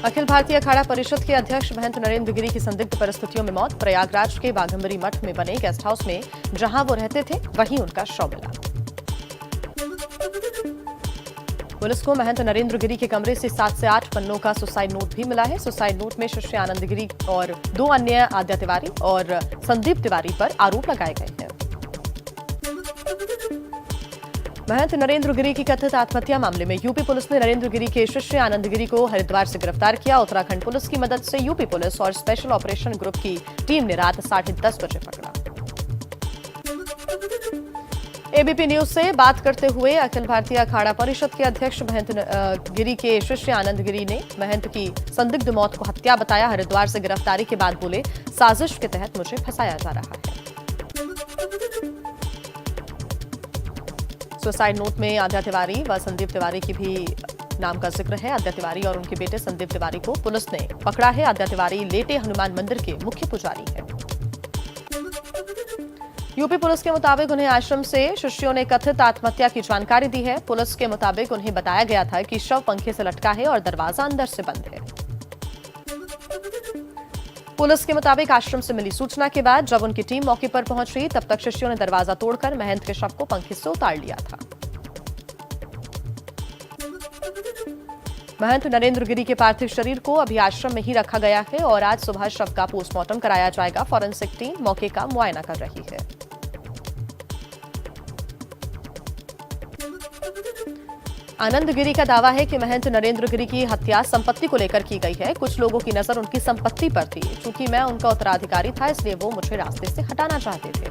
अखिल भारतीय अखाड़ा परिषद के अध्यक्ष महंत नरेंद्र गिरी की संदिग्ध परिस्थितियों में मौत। प्रयागराज के बाघंबरी मठ में बने गेस्ट हाउस में जहां वो रहते थे वहीं उनका शव मिला। पुलिस को महंत नरेंद्र गिरी के कमरे से 7 से 8 पन्नों का सुसाइड नोट भी मिला है। सुसाइड नोट में शिष्य आनंद गिरी और 2 अन्य आद्या तिवारी और संदीप तिवारी पर आरोप लगाए गए हैं। महंत नरेंद्र गिरी की कथित आत्महत्या मामले में यूपी पुलिस ने नरेंद्र गिरी के शिष्य आनंद गिरी को हरिद्वार से गिरफ्तार किया। उत्तराखंड पुलिस की मदद से यूपी पुलिस और स्पेशल ऑपरेशन ग्रुप की टीम ने रात 10:30 बजे पकड़ा। एबीपी न्यूज से बात करते हुए अखिल भारतीय अखाड़ा परिषद के अध्यक्ष महंत गिरी के शिष्य आनंद गिरी ने महंत की संदिग्ध मौत को हत्या बताया। हरिद्वार से गिरफ्तारी के बाद बोले, साजिश के तहत मुझे फंसाया जा रहा है। सुसाइड नोट में आद्या तिवारी व संदीप तिवारी की भी नाम का जिक्र है। आद्या तिवारी और उनके बेटे संदीप तिवारी को पुलिस ने पकड़ा है। आद्या तिवारी लेटे हनुमान मंदिर के मुख्य पुजारी हैं। यूपी पुलिस के मुताबिक उन्हें आश्रम से शिष्यों ने कथित आत्महत्या की जानकारी दी है। पुलिस के मुताबिक उन्हें बताया गया था कि शव पंखे से लटका है और दरवाजा अंदर से बंद है। पुलिस के मुताबिक आश्रम से मिली सूचना के बाद जब उनकी टीम मौके पर पहुंची तब तक शिष्यों ने दरवाजा तोड़कर महंत के शव को पंखे से उतार लिया था। महंत नरेंद्र गिरी के पार्थिव शरीर को अभी आश्रम में ही रखा गया है और आज सुबह शव का पोस्टमार्टम कराया जाएगा। फॉरेंसिक टीम मौके का मुआयना कर रही है। आनंद गिरी का दावा है कि महंत नरेंद्र गिरी की हत्या संपत्ति को लेकर की गई है। कुछ लोगों की नजर उनकी संपत्ति पर थी। चूंकि मैं उनका उत्तराधिकारी था इसलिए वो मुझे रास्ते से हटाना चाहते थे।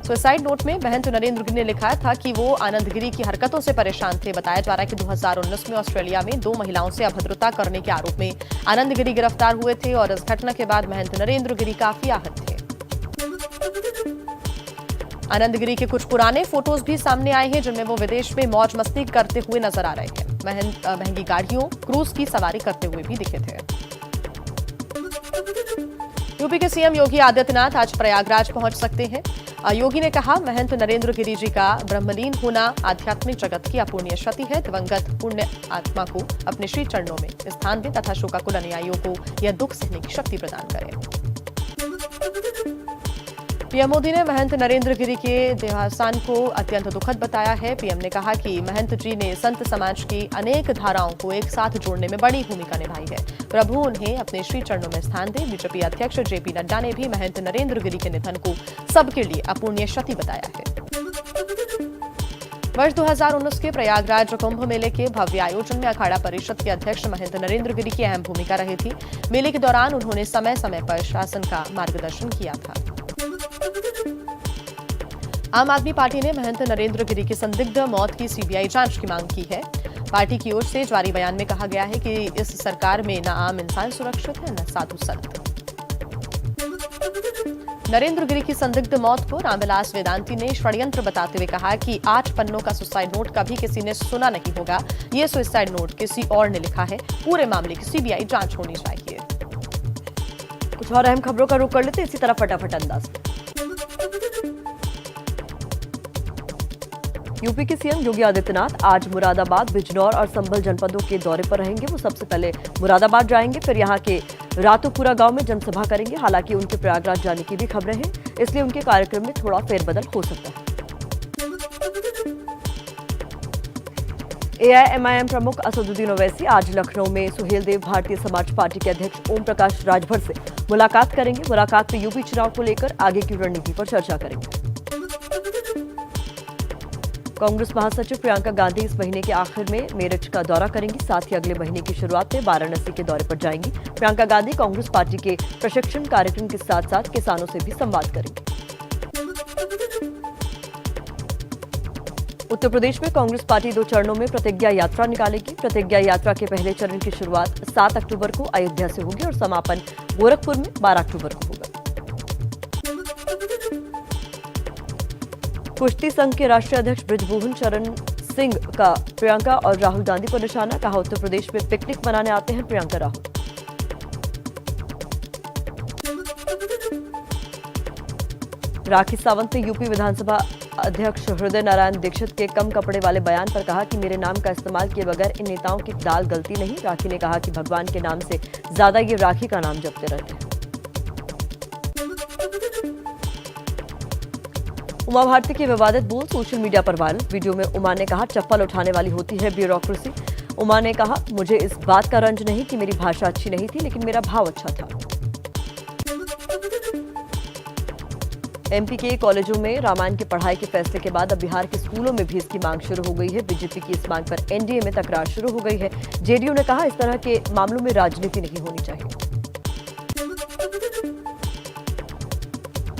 सुसाइड नोट में महंत नरेंद्र गिरी ने लिखा था कि वो आनंद गिरी की हरकतों से परेशान थे। बताया जा रहा है कि 2019 में ऑस्ट्रेलिया में 2 महिलाओं से अभद्रता करने के आरोप में आनंद गिरी गिरफ्तार हुए थे और इस घटना के बाद महंत नरेंद्र गिरी काफी आहत थे। आनंद गिरी के कुछ पुराने फोटोज भी सामने आए हैं जिनमें वो विदेश में मौज मस्ती करते हुए नजर आ रहे हैं। महंगी गाड़ियों क्रूज की सवारी करते हुए भी दिखे थे। यूपी के सीएम योगी आदित्यनाथ आज प्रयागराज पहुंच सकते हैं। योगी ने कहा, महंत नरेंद्र गिरी जी का ब्रह्मलीन होना आध्यात्मिक जगत की अपूर्णीय क्षति है। दिवंगत पुण्य आत्मा को अपने श्री चरणों में स्थान दें तथा शोकाकुल अनुयायियों को यह दुख सहने की शक्ति प्रदान करें। पीएम मोदी ने महंत नरेंद्र गिरी के देहावसान को अत्यंत दुखद बताया है। पीएम ने कहा कि महंत जी ने संत समाज की अनेक धाराओं को एक साथ जोड़ने में बड़ी भूमिका निभाई है। प्रभु उन्हें अपने श्री चरणों में स्थान दे। बीजेपी अध्यक्ष जेपी नड्डा ने भी महंत नरेंद्र गिरी के निधन को सबके लिए अपूर्णीय क्षति बताया है। वर्ष 2019 के प्रयागराज कुंभ मेले के भव्य आयोजन में अखाड़ा परिषद के अध्यक्ष महंत नरेंद्र गिरी की अहम भूमिका रही थी। मेले के दौरान उन्होंने समय समय पर शासन का मार्गदर्शन किया था। आम आदमी पार्टी ने महंत नरेंद्र गिरी की संदिग्ध मौत की सीबीआई जांच की मांग की है। पार्टी की ओर से जारी बयान में कहा गया है कि इस सरकार में न आम इंसान सुरक्षित है न साधु संत। नरेंद्र गिरी की संदिग्ध मौत को रामविलास वेदांती ने षड्यंत्र बताते हुए कहा कि 8 पन्नों का सुसाइड नोट कभी किसी ने सुना नहीं होगा। ये सुसाइड नोट किसी और ने लिखा है। पूरे मामले की सीबीआई जांच होनी चाहिए। कुछ और अहम खबरों का रुख कर लेते इसी तरह फटाफट अंदाज में। यूपी के सीएम योगी आदित्यनाथ आज मुरादाबाद, बिजनौर और संभल जनपदों के दौरे पर रहेंगे। वो सबसे पहले मुरादाबाद जाएंगे, फिर यहां के रातोपुरा गांव में जनसभा करेंगे। हालांकि उनके प्रयागराज जाने की भी खबरें हैं, इसलिए उनके कार्यक्रम में थोड़ा फेरबदल हो सकता है। एआईएमआईएम प्रमुख असदुद्दीन ओवैसी आज लखनऊ में सुहेलदेव भारतीय समाज पार्टी के अध्यक्ष ओम प्रकाश राजभर से मुलाकात करेंगे। मुलाकात में यूपी चुनाव को लेकर आगे की रणनीति पर चर्चा करेंगे। कांग्रेस महासचिव प्रियंका गांधी इस महीने के आखिर में मेरठ का दौरा करेंगी। साथ ही अगले महीने की शुरुआत में वाराणसी के दौरे पर जाएंगी। प्रियंका गांधी कांग्रेस पार्टी के प्रशिक्षण कार्यक्रम के साथ साथ किसानों से भी संवाद करेंगी। उत्तर प्रदेश में कांग्रेस पार्टी 2 चरणों में प्रतिज्ञा यात्रा निकालेगी। प्रतिज्ञा यात्रा के पहले चरण की शुरुआत 7 अक्टूबर को अयोध्या से होगी और समापन गोरखपुर में 12 अक्टूबर को होगा। कुश्ती संघ के राष्ट्रीय अध्यक्ष बृजमोहन चरण सिंह का प्रियंका और राहुल गांधी पर निशाना। कहा, उत्तर प्रदेश में पिकनिक मनाने आते हैं प्रियंका राहुल। राखी सावंत ने यूपी विधानसभा अध्यक्ष हृदय नारायण दीक्षित के कम कपड़े वाले बयान पर कहा कि मेरे नाम का इस्तेमाल किए बगैर इन नेताओं की दाल गलती नहीं। राखी ने कहा कि भगवान के नाम से ज्यादा ये राखी का नाम जपते रहते हैं। उमा भारती के विवादित बोल सोशल मीडिया पर वायरल। वीडियो में उमा ने कहा, चप्पल उठाने वाली होती है ब्यूरोक्रेसी। उमा ने कहा, मुझे इस बात का रंज नहीं कि मेरी भाषा अच्छी नहीं थी, लेकिन मेरा भाव अच्छा था। एमपी के कॉलेजों में रामायण की पढ़ाई के फैसले के बाद अब बिहार के स्कूलों में भी इसकी मांग शुरू हो गई है। बीजेपी की इस मांग पर एनडीए में तकरार शुरू हो गई है। जेडीयू ने कहा, इस तरह के मामलों में राजनीति नहीं होनी चाहिए।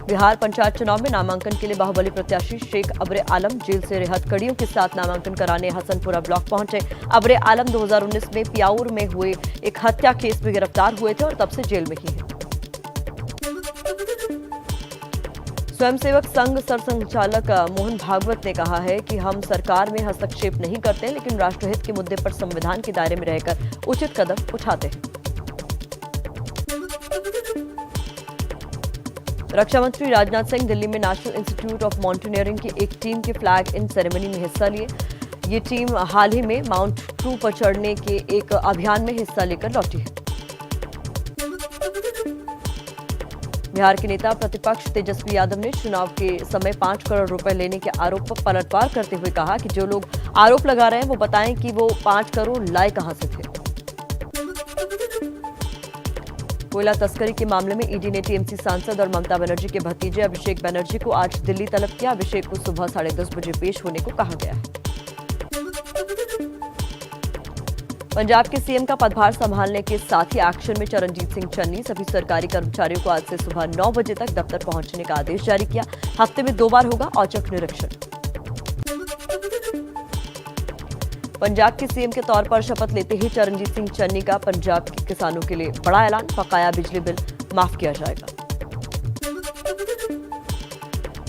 बिहार पंचायत चुनाव में नामांकन के लिए बाहुबली प्रत्याशी शेख अब्रे आलम जेल से हथकड़ियों के साथ नामांकन कराने हसनपुरा ब्लॉक पहुंचे। अब्रे आलम 2019 में पियाउर में हुए एक हत्या केस में गिरफ्तार हुए थे और तब से जेल में ही हैं। स्वयंसेवक संघ सरसंघचालक मोहन भागवत ने कहा है कि हम सरकार में हस्तक्षेप नहीं करते, लेकिन राष्ट्रहित के मुद्दे पर संविधान के दायरे में रहकर उचित कदम उठाते हैं। रक्षा मंत्री राजनाथ सिंह दिल्ली में नेशनल इंस्टीट्यूट ऑफ माउंटेनियरिंग की एक टीम के फ्लैग इन सेरेमनी में हिस्सा लिए। ये टीम हाल ही में माउंट ट्रू पर चढ़ने के एक अभियान में हिस्सा लेकर लौटी है। बिहार के नेता प्रतिपक्ष तेजस्वी यादव ने चुनाव के समय 5 करोड़ रुपए लेने के आरोप पर पलटवार करते हुए कहा कि जो लोग आरोप लगा रहे हैं वो बताएं कि वो 5 करोड़ लाए कहां से थे। कोयला तस्करी के मामले में ईडी ने टीएमसी सांसद और ममता बनर्जी के भतीजे अभिषेक बनर्जी को आज दिल्ली तलब किया। अभिषेक को सुबह 10:30 बजे पेश होने को कहा गया है। पंजाब के सीएम का पदभार संभालने के साथ ही एक्शन में चरणजीत सिंह चन्नी सभी सरकारी कर्मचारियों को आज से सुबह 9 बजे तक दफ्तर पहुंचने का आदेश जारी किया। हफ्ते में 2 बार होगा औचक निरीक्षण। पंजाब के सीएम के तौर पर शपथ लेते ही चरणजीत सिंह चन्नी का पंजाब के किसानों के लिए बड़ा ऐलान, बकाया बिजली बिल माफ किया जाएगा।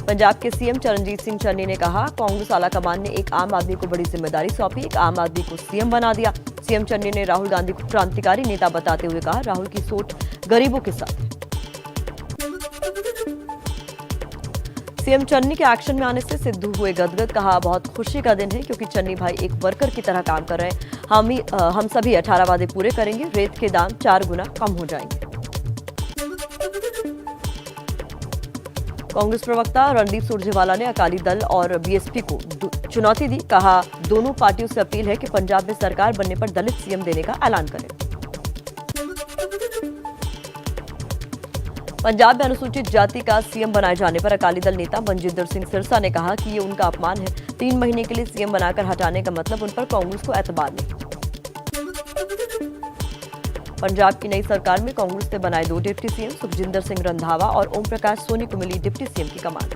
पंजाब के सीएम चरणजीत सिंह चन्नी ने कहा, कांग्रेस आलाकमान ने एक आम आदमी को बड़ी जिम्मेदारी सौंपी, एक आम आदमी को सीएम बना दिया। सीएम चन्नी ने राहुल गांधी को क्रांतिकारी नेता बताते हुए कहा, राहुल की सोच गरीबों के साथ है। सीएम चन्नी के एक्शन में आने से सिद्धू हुए गदगद, कहा बहुत खुशी का दिन है क्योंकि चन्नी भाई एक वर्कर की तरह काम कर रहे हैं। हम सभी 18 वादे पूरे करेंगे, रेत के दाम 4 गुना कम हो जाएंगे। कांग्रेस प्रवक्ता रणदीप सुरजेवाला ने अकाली दल और बीएसपी को चुनौती दी, कहा दोनों पार्टियों से अपील है कि पंजाब में सरकार बनने पर दलित सीएम देने का ऐलान करें। पंजाब में अनुसूचित जाति का सीएम बनाए जाने पर अकाली दल नेता मनजिंदर सिंह सिरसा ने कहा कि ये उनका अपमान है। 3 महीने के लिए सीएम बनाकर हटाने का मतलब उन पर कांग्रेस को एतबार नहीं। पंजाब की नई सरकार में कांग्रेस ने बनाए 2 डिप्टी सीएम, सुखजिंदर सिंह रंधावा और ओम प्रकाश सोनी को मिली डिप्टी सीएम की कमान।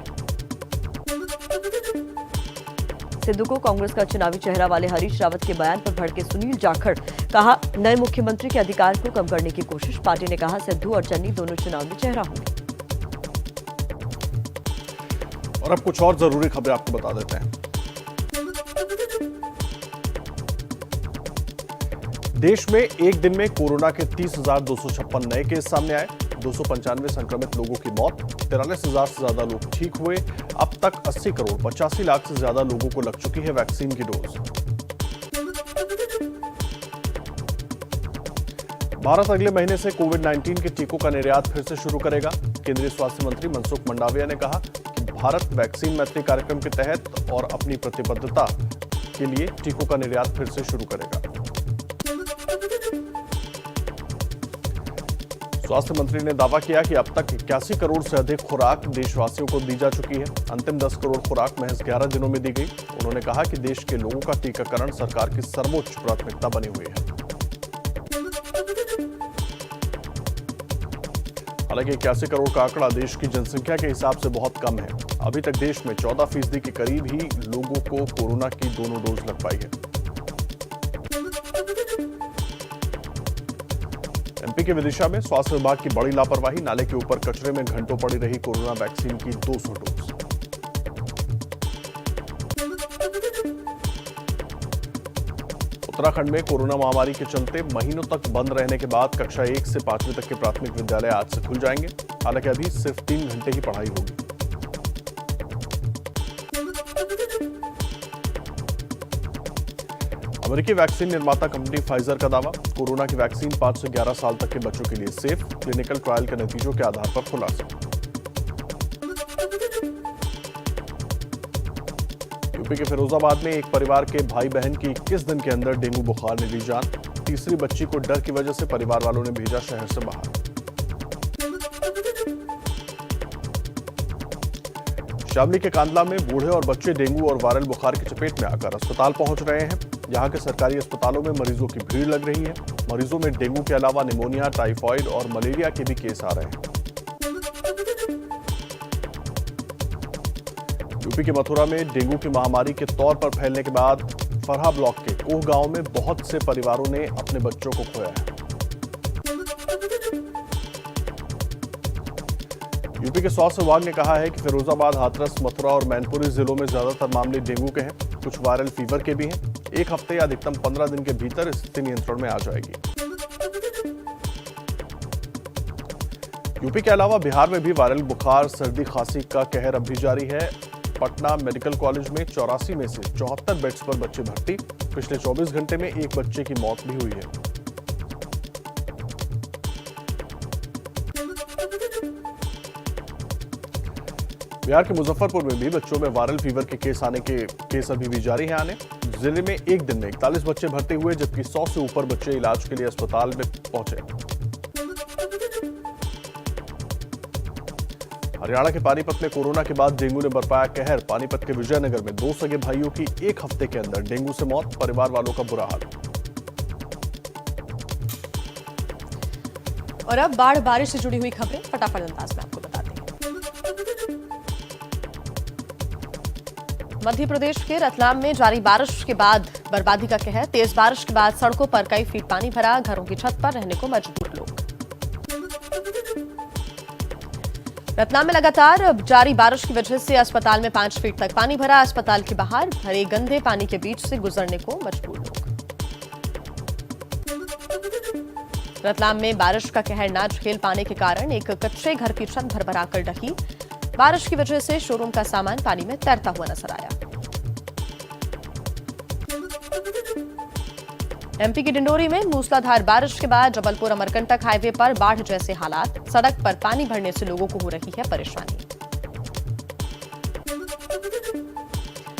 सिद्धू को कांग्रेस का चुनावी चेहरा वाले हरीश रावत के बयान पर भड़के सुनील जाखड़, कहा नए मुख्यमंत्री के अधिकार को कम करने की कोशिश। पार्टी ने कहा सिद्धू और चन्नी दोनों चुनाव में चेहरा होंगे। और अब कुछ और जरूरी खबरें आपको बता देते हैं। देश में एक दिन में कोरोना के 30,256 नए केस सामने आए। 295 संक्रमित लोगों की मौत, 43,000 से ज्यादा लोग ठीक हुए। अब तक 80 करोड़ 85 लाख से ज्यादा लोगों को लग चुकी है वैक्सीन की डोज। भारत अगले महीने से कोविड-19 के टीकों का निर्यात फिर से शुरू करेगा। केंद्रीय स्वास्थ्य मंत्री मनसुख मंडाविया ने कहा कि भारत वैक्सीन मैत्री कार्यक्रम के तहत और अपनी प्रतिबद्धता के लिए टीकों का निर्यात फिर से शुरू करेगा। स्वास्थ्य मंत्री ने दावा किया कि अब तक 81 करोड़ से अधिक खुराक देशवासियों को दी जा चुकी है। अंतिम 10 करोड़ खुराक महज 11 दिनों में दी गई। उन्होंने कहा कि देश के लोगों का टीकाकरण सरकार की सर्वोच्च प्राथमिकता बनी हुई है। हालांकि 81 करोड़ का आंकड़ा देश की जनसंख्या के हिसाब से बहुत कम है। अभी तक देश में 14% के करीब ही लोगों को कोरोना की दोनों डोज लग पाई है। एमपी के विदिशा में स्वास्थ्य विभाग की बड़ी लापरवाही, नाले के ऊपर कचरे में घंटों पड़ी रही कोरोना वैक्सीन की 200 डोज। उत्तराखंड में कोरोना महामारी के चलते महीनों तक बंद रहने के बाद कक्षा 1 से 5वीं तक के प्राथमिक विद्यालय आज से खुल जाएंगे। हालांकि अभी सिर्फ 3 घंटे ही पढ़ाई होगी। अमेरिकी वैक्सीन निर्माता कंपनी फाइजर का दावा, कोरोना की वैक्सीन 5 से 11 साल तक के बच्चों के लिए सेफ, क्लिनिकल ट्रायल के नतीजों के आधार पर खुलासा। यूपी के फिरोजाबाद में एक परिवार के भाई बहन की 21 दिन के अंदर डेंगू बुखार ने ली जान। तीसरी बच्ची को डर की वजह से परिवार वालों ने भेजा शहर से बाहर। शामली के कांदला में बूढ़े और बच्चे डेंगू और वायरल बुखार की चपेट में आकर अस्पताल पहुंच रहे हैं। यहां के सरकारी अस्पतालों में मरीजों की भीड़ लग रही है। मरीजों में डेंगू के अलावा निमोनिया, टाइफाइड और मलेरिया के भी केस आ रहे हैं। यूपी के मथुरा में डेंगू की महामारी के तौर पर फैलने के बाद फरहा ब्लॉक के कोह गांव में बहुत से परिवारों ने अपने बच्चों को खोया है। यूपी के स्वास्थ्य विभाग ने कहा है कि फिरोजाबाद, हाथरस, मथुरा और मैनपुरी जिलों में ज्यादातर मामले डेंगू के हैं। कुछ वायरल फीवर के भी हैं। एक हफ्ते या अधिकतम 15 दिन के भीतर स्थिति नियंत्रण में आ जाएगी। यूपी के अलावा बिहार में भी वायरल बुखार, सर्दी, खांसी का कहर अब भी जारी है। पटना मेडिकल कॉलेज में 84 में से 74 बेड्स पर बच्चे भर्ती। पिछले 24 घंटे में एक बच्चे की मौत भी हुई है। बिहार के मुजफ्फरपुर में भी बच्चों में वायरल फीवर के केस अभी भी जारी हैं आने। जिले में एक दिन में 41 बच्चे भर्ती हुए, जबकि 100 से ऊपर बच्चे इलाज के लिए अस्पताल में पहुंचे। हरियाणा के पानीपत में कोरोना के बाद डेंगू ने बरपाया कहर। पानीपत के विजयनगर में 2 सगे भाइयों की एक हफ्ते के अंदर डेंगू से मौत, परिवार वालों का बुरा हाल। और अब बाढ़ बारिश से जुड़ी हुई खबरें फटाफट अंदाज में आपको बताते हैं। मध्य प्रदेश के रतलाम में जारी बारिश के बाद बर्बादी का कहर। तेज बारिश के बाद सड़कों पर कई फीट पानी भरा, घरों की छत पर रहने को मजबूर लोग। रतलाम में लगातार जारी बारिश की वजह से अस्पताल में 5 फीट तक पानी भरा। अस्पताल के बाहर भरे गंदे पानी के बीच से गुजरने को मजबूर लोग। रतलाम में बारिश का कहर ना झेल पाने के कारण एक कच्चे घर की छत भरभरा कर ढही। बारिश की वजह से शोरूम का सामान पानी में तैरता हुआ नजर आया। एमपी की डिंडोरी में मूसलाधार बारिश के बाद जबलपुर अमरकंटक हाईवे पर बाढ़ जैसे हालात। सड़क पर पानी भरने से लोगों को हो रही है परेशानी।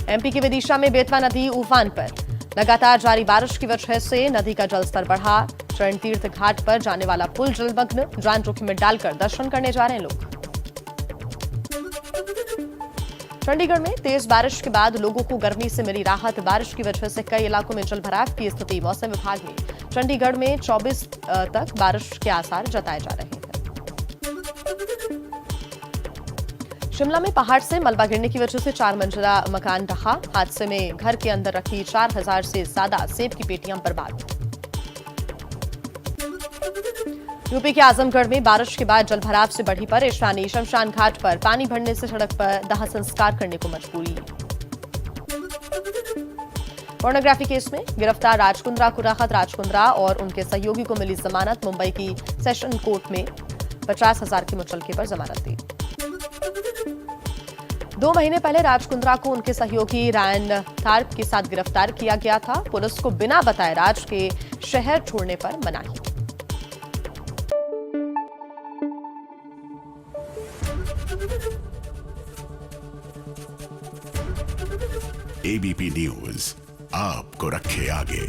एमपी के विदिशा में बेतवा नदी उफान पर। लगातार जारी बारिश की वजह से नदी का जलस्तर बढ़ा। चरण तीर्थ घाट पर जाने वाला पुल जलमग्न। जान जोखिम में डालकर दर्शन करने जा रहे हैं लोग। चंडीगढ़ में तेज बारिश के बाद लोगों को गर्मी से मिली राहत। बारिश की वजह से कई इलाकों में जलभराव की स्थिति। मौसम विभाग ने चंडीगढ़ में 24 तक बारिश के आसार जताए जा रहे हैं। शिमला में पहाड़ से मलबा गिरने की वजह से 4 मंजिला मकान ढहा। हादसे में घर के अंदर रखी 4000 से ज्यादा सेब की पेटियां बर्बाद। यूपी के आजमगढ़ में बारिश के बाद जलभराव से बढ़ी परेशानी। शमशान घाट पर पानी भरने से सड़क पर दाह संस्कार करने को मजबूरी। पोर्नोग्राफी केस में गिरफ्तार राजकुंद्रा को राहत। राजकुंद्रा और उनके सहयोगी को मिली जमानत। मुंबई की सेशन कोर्ट में 50,000 के मुचलके पर जमानत दी। 2 महीने पहले राजकुंद्रा को उनके सहयोगी रायन थार्प के साथ गिरफ्तार किया गया था। पुलिस को बिना बताए राज के शहर छोड़ने पर मनाही। एबीपी न्यूज आपको रखे आगे।